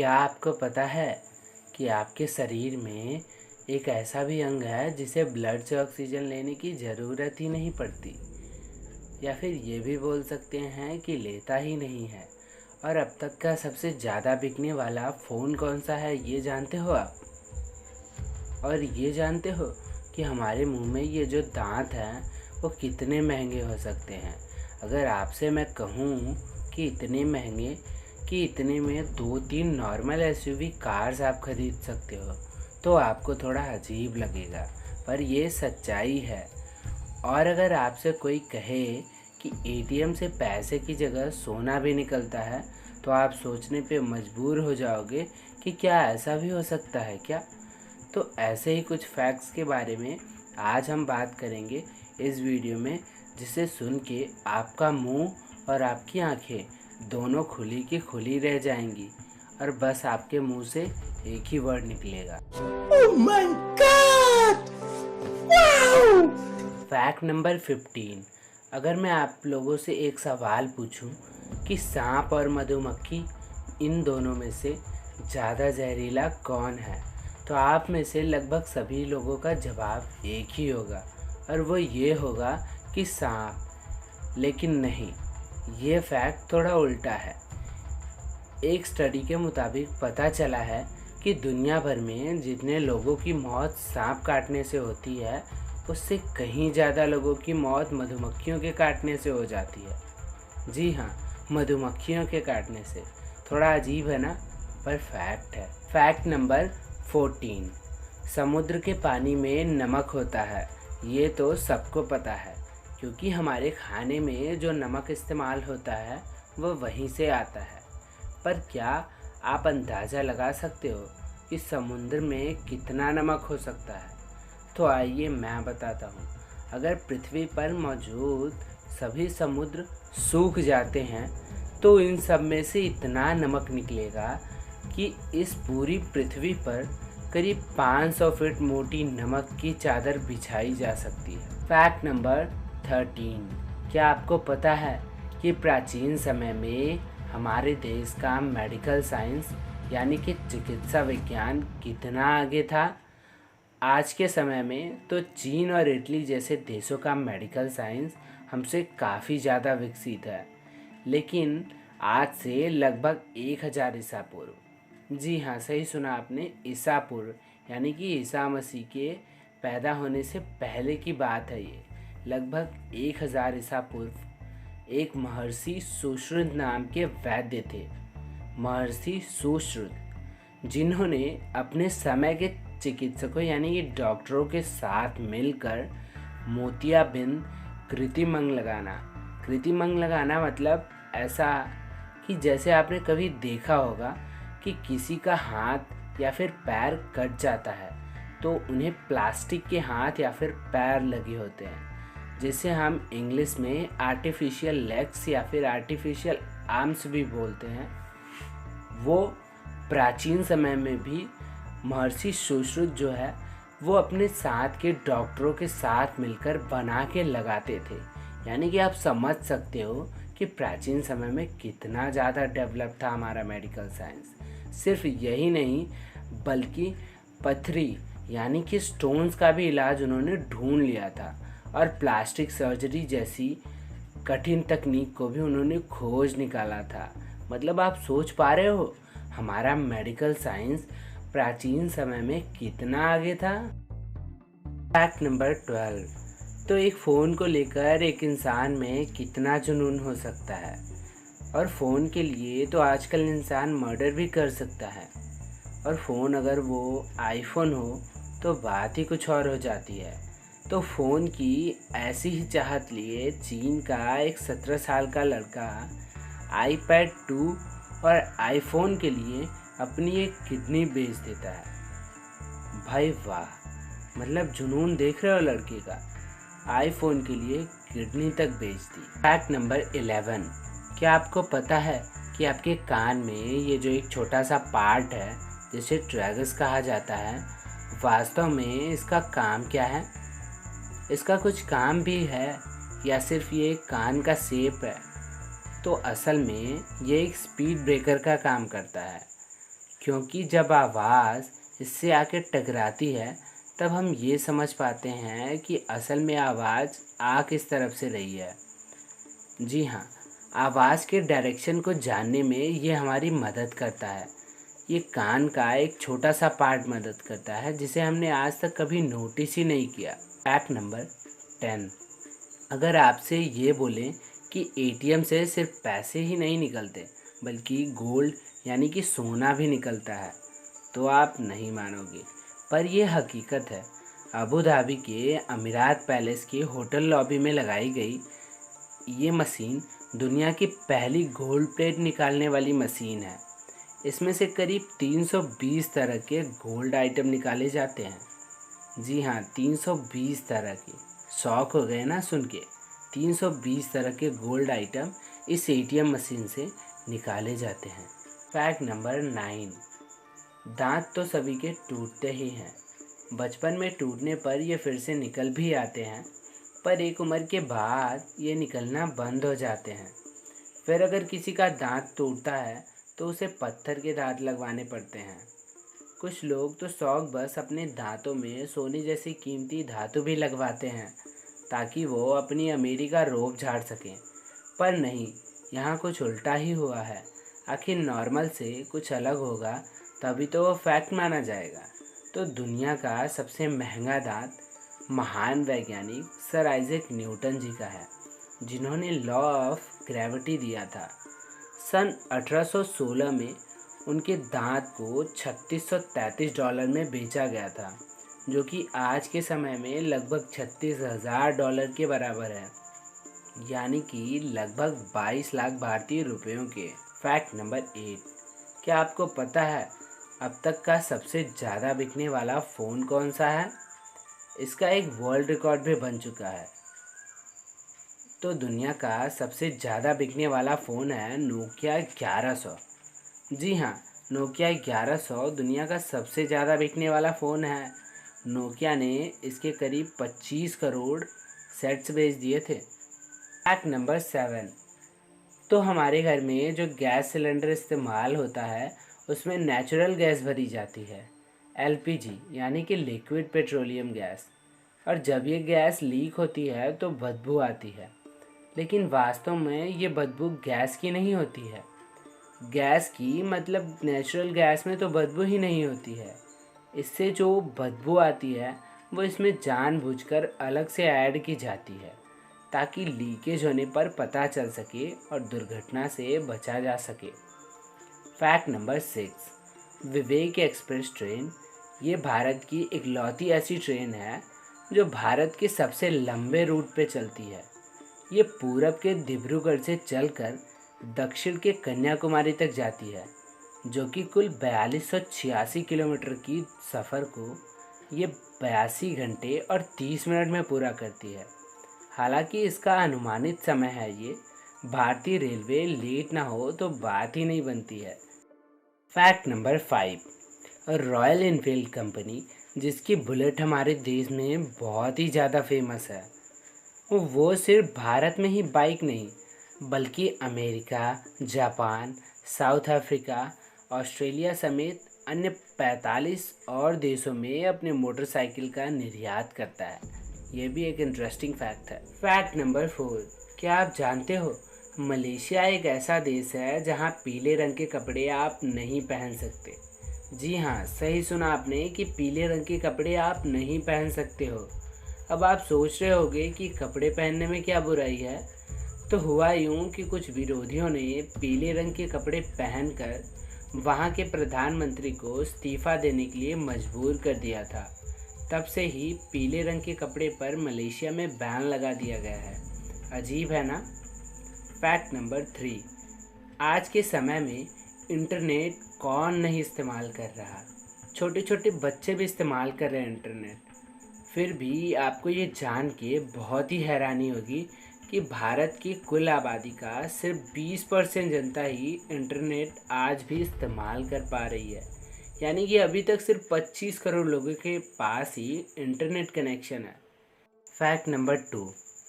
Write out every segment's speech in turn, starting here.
क्या आपको पता है कि आपके शरीर में एक ऐसा भी अंग है जिसे ब्लड से ऑक्सीजन लेने की ज़रूरत ही नहीं पड़ती, या फिर ये भी बोल सकते हैं कि लेता ही नहीं है। और अब तक का सबसे ज़्यादा बिकने वाला फ़ोन कौन सा है, ये जानते हो आप? और ये जानते हो कि हमारे मुंह में ये जो दांत हैं वो कितने महंगे हो सकते हैं? अगर आपसे मैं कहूँ कि इतने महंगे कि इतने में 2-3 नॉर्मल एसयूवी कार्स आप खरीद सकते हो, तो आपको थोड़ा अजीब लगेगा, पर ये सच्चाई है। और अगर आपसे कोई कहे कि एटीएम से पैसे की जगह सोना भी निकलता है, तो आप सोचने पे मजबूर हो जाओगे कि क्या ऐसा भी हो सकता है क्या? तो ऐसे ही कुछ फैक्ट्स के बारे में आज हम बात करेंगे इस वीडियो में, जिसे सुन के आपका मुंह और आपकी आंखें दोनों खुली की खुली रह जाएंगी और बस आपके मुंह से एक ही वर्ड निकलेगा। Oh my God! Wow! Fact number 15। अगर मैं आप लोगों से एक सवाल पूछूं कि सांप और मधुमक्खी, इन दोनों में से ज़्यादा जहरीला कौन है, तो आप में से लगभग सभी लोगों का जवाब एक ही होगा, और वो ये होगा कि सांप। लेकिन नहीं, ये फैक्ट थोड़ा उल्टा है। एक स्टडी के मुताबिक पता चला है कि दुनिया भर में जितने लोगों की मौत सांप काटने से होती है, उससे कहीं ज़्यादा लोगों की मौत मधुमक्खियों के काटने से हो जाती है। जी हाँ, मधुमक्खियों के काटने से। थोड़ा अजीब है ना, पर फैक्ट है। Fact number 14। समुद्र के पानी में नमक होता है, ये तो सबको पता है, क्योंकि हमारे खाने में जो नमक इस्तेमाल होता है वो वहीं से आता है। पर क्या आप अंदाज़ा लगा सकते हो कि समुद्र में कितना नमक हो सकता है? तो आइए मैं बताता हूँ। अगर पृथ्वी पर मौजूद सभी समुद्र सूख जाते हैं, तो इन सब में से इतना नमक निकलेगा कि इस पूरी पृथ्वी पर करीब 500 फीट मोटी नमक की चादर बिछाई जा सकती है। Fact number 13। क्या आपको पता है कि प्राचीन समय में हमारे देश का मेडिकल साइंस यानी कि चिकित्सा विज्ञान कितना आगे था? आज के समय में तो चीन और इटली जैसे देशों का मेडिकल साइंस हमसे काफ़ी ज़्यादा विकसित है, लेकिन आज से लगभग 1000 ईसा पूर्व, जी हाँ सही सुना आपने, ईसा पूर्व, यानी कि ईसा मसीह के पैदा होने से पहले की बात है ये। लगभग 1000 ईसा पूर्व एक महर्षि सुश्रुत नाम के वैद्य थे, महर्षि सुश्रुत, जिन्होंने अपने समय के चिकित्सकों यानी कि डॉक्टरों के साथ मिलकर मोतियाबिंद कृत्रिम अंग लगाना मतलब ऐसा कि जैसे आपने कभी देखा होगा कि किसी का हाथ या फिर पैर कट जाता है, तो उन्हें प्लास्टिक के हाथ या फिर पैर लगे होते हैं, जिसे हम इंग्लिश में आर्टिफिशियल लेग्स या फिर आर्टिफिशियल आर्म्स भी बोलते हैं। वो प्राचीन समय में भी महर्षि सुश्रुत जो है वो अपने साथ के डॉक्टरों के साथ मिलकर बना के लगाते थे। यानी कि आप समझ सकते हो कि प्राचीन समय में कितना ज़्यादा डेवलप था हमारा मेडिकल साइंस। सिर्फ यही नहीं, बल्कि पथरी यानी कि स्टोन्स का भी इलाज उन्होंने ढूंढ लिया था, और प्लास्टिक सर्जरी जैसी कठिन तकनीक को भी उन्होंने खोज निकाला था। मतलब आप सोच पा रहे हो हमारा मेडिकल साइंस प्राचीन समय में कितना आगे था। Fact number 12। तो एक फ़ोन को लेकर एक इंसान में कितना जुनून हो सकता है, और फ़ोन के लिए तो आजकल इंसान मर्डर भी कर सकता है। और फ़ोन अगर वो आईफोन हो तो बात ही कुछ और हो जाती है। तो फ़ोन की ऐसी ही चाहत लिए चीन का एक 17 साल का लड़का आईपैड 2 और आईफोन के लिए अपनी एक किडनी बेच देता है। भाई वाह, मतलब जुनून देख रहे हो लड़के का, आईफोन के लिए किडनी तक बेच दी। Fact number 11। क्या आपको पता है कि आपके कान में ये जो एक छोटा सा पार्ट है जिसे ट्रैगस कहा जाता है, वास्तव में इसका काम क्या है? इसका कुछ काम भी है या सिर्फ ये एक कान का शेप है? तो असल में ये एक स्पीड ब्रेकर का काम करता है। क्योंकि जब आवाज़ इससे आके टकराती है तब हम ये समझ पाते हैं कि असल में आवाज़ आ किस तरफ से रही है। जी हाँ, आवाज़ के डायरेक्शन को जानने में ये हमारी मदद करता है। ये कान का एक छोटा सा पार्ट मदद करता है जिसे हमने आज तक कभी नोटिस ही नहीं किया। फैक्ट नंबर 10, अगर आपसे ये बोलें कि एटीएम से सिर्फ पैसे ही नहीं निकलते बल्कि गोल्ड यानी कि सोना भी निकलता है तो आप नहीं मानोगे, पर यह हकीकत है। अबू धाबी के अमीरात पैलेस के होटल लॉबी में लगाई गई ये मशीन दुनिया की पहली गोल्ड प्लेट निकालने वाली मशीन है। इसमें से करीब 320 तरह के गोल्ड आइटम निकाले जाते हैं। जी हाँ, 320 तरह के। शौक हो गए ना सुन के? 320 तरह के गोल्ड आइटम इस एटीएम मशीन से निकाले जाते हैं। फैक्ट नंबर 9, दांत तो सभी के टूटते ही हैं। बचपन में टूटने पर ये फिर से निकल भी आते हैं, पर एक उम्र के बाद ये निकलना बंद हो जाते हैं। फिर अगर किसी का दांत टूटता है तो उसे पत्थर के दांत लगवाने पड़ते हैं। कुछ लोग तो शौक बस अपने दांतों में सोने जैसी कीमती धातु भी लगवाते हैं ताकि वो अपनी अमीरी का रोब झाड़ सकें। पर नहीं, यहाँ कुछ उल्टा ही हुआ है। आखिर नॉर्मल से कुछ अलग होगा तभी तो वो फैक्ट माना जाएगा। तो दुनिया का सबसे महंगा दांत महान वैज्ञानिक सर आइजैक न्यूटन जी का है, जिन्होंने लॉ ऑफ ग्रेविटी दिया था। सन 1816 में उनके दांत को $3633 में बेचा गया था, जो कि आज के समय में लगभग $36,000 के बराबर है, यानी कि लगभग 22 लाख भारतीय रुपयों के। फैक्ट नंबर 8, क्या आपको पता है अब तक का सबसे ज़्यादा बिकने वाला फ़ोन कौन सा है? इसका एक वर्ल्ड रिकॉर्ड भी बन चुका है। तो दुनिया का सबसे ज़्यादा बिकने वाला फ़ोन है नोकिया 1100। जी हाँ, नोकिया 1100 दुनिया का सबसे ज़्यादा बिकने वाला फ़ोन है। नोकिया ने इसके करीब 25 करोड़ सेट्स बेच दिए थे। फैक्ट नंबर 7, तो हमारे घर में जो गैस सिलेंडर इस्तेमाल होता है उसमें नेचुरल गैस भरी जाती है, एलपीजी यानी कि लिक्विड पेट्रोलियम गैस। और जब ये गैस लीक होती है तो बदबू आती है, लेकिन वास्तव में ये बदबू गैस की नहीं होती है। गैस की मतलब नेचुरल गैस में तो बदबू ही नहीं होती है। इससे जो बदबू आती है वो इसमें जानबूझकर अलग से ऐड की जाती है ताकि लीकेज होने पर पता चल सके और दुर्घटना से बचा जा सके। फैक्ट नंबर 6, विवेक एक्सप्रेस ट्रेन ये भारत की इकलौती ऐसी ट्रेन है जो भारत के सबसे लंबे रूट पे चलती है। ये पूरब के डिब्रूगढ़ से चलकर दक्षिण के कन्याकुमारी तक जाती है, जो कि कुल 4286 किलोमीटर की सफ़र को ये 82 घंटे और 30 मिनट में पूरा करती है। हालांकि इसका अनुमानित समय है ये, भारतीय रेलवे लेट ना हो तो बात ही नहीं बनती है। Fact number 5, royal Enfield company जिसकी बुलेट हमारे देश में बहुत ही ज़्यादा फेमस है, वो सिर्फ भारत में ही बाइक नहीं बल्कि America, Japan, south Africa, Australia समेत अन्य 45 और देशों में अपने मोटरसाइकिल का निर्यात करता है। ये भी एक इंटरेस्टिंग फैक्ट है। फैक्ट नंबर 4, क्या आप जानते हो मलेशिया एक ऐसा देश है जहाँ पीले रंग के कपड़े आप नहीं पहन सकते। जी हाँ, सही सुना आपने कि पीले रंग के कपड़े आप नहीं पहन सकते हो। अब आप सोच रहे होंगे कि कपड़े पहनने में क्या बुराई है। तो हुआ यूँ कि कुछ विरोधियों ने पीले रंग के कपड़े पहनकर वहाँ के प्रधानमंत्री को इस्तीफा देने के लिए मजबूर कर दिया था। तब से ही पीले रंग के कपड़े पर मलेशिया में बैन लगा दिया गया है। अजीब है ना। फैक्ट नंबर 3, आज के समय में इंटरनेट कौन नहीं इस्तेमाल कर रहा। छोटे छोटे बच्चे भी इस्तेमाल कर रहे हैं इंटरनेट। फिर भी आपको ये जान के बहुत ही हैरानी होगी कि भारत की कुल आबादी का सिर्फ 20% जनता ही इंटरनेट आज भी इस्तेमाल कर पा रही है। यानी कि अभी तक सिर्फ 25 करोड़ लोगों के पास ही इंटरनेट कनेक्शन है। फैक्ट नंबर 2,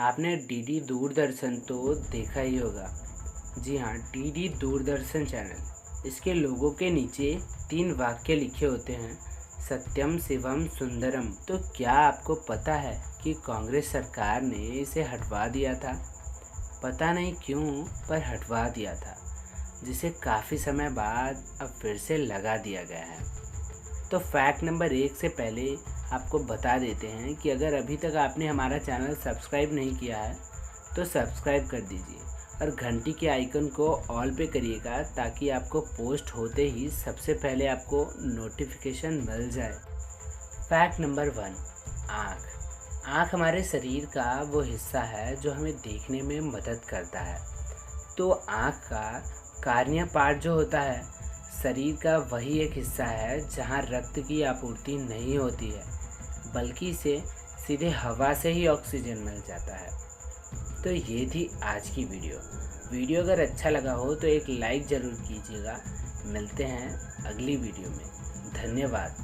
आपने डीडी दूरदर्शन तो देखा ही होगा। जी हाँ, डीडी दूरदर्शन चैनल इसके लोगों के नीचे 3 वाक्य लिखे होते हैं, सत्यम शिवम सुंदरम। तो क्या आपको पता है कि कांग्रेस सरकार ने इसे हटवा दिया था? पता नहीं क्यों, पर हटवा दिया था, जिसे काफ़ी समय बाद अब फिर से लगा दिया गया है। तो फैक्ट नंबर 1 से पहले आपको बता देते हैं कि अगर अभी तक आपने हमारा चैनल सब्सक्राइब नहीं किया है तो सब्सक्राइब कर दीजिए और घंटी के आइकन को ऑल पे करिएगा, ताकि आपको पोस्ट होते ही सबसे पहले आपको नोटिफिकेशन मिल जाए। फैक्ट नंबर 1, आँख। आँख हमारे शरीर का वो हिस्सा है जो हमें देखने में मदद करता है। तो आँख का कार्निया पार्ट जो होता है शरीर का, वही एक हिस्सा है जहाँ रक्त की आपूर्ति नहीं होती है, बल्कि इसे सीधे हवा से ही ऑक्सीजन मिल जाता है। तो ये थी आज की वीडियो अगर अच्छा लगा हो तो एक लाइक ज़रूर कीजिएगा। मिलते हैं अगली वीडियो में। धन्यवाद।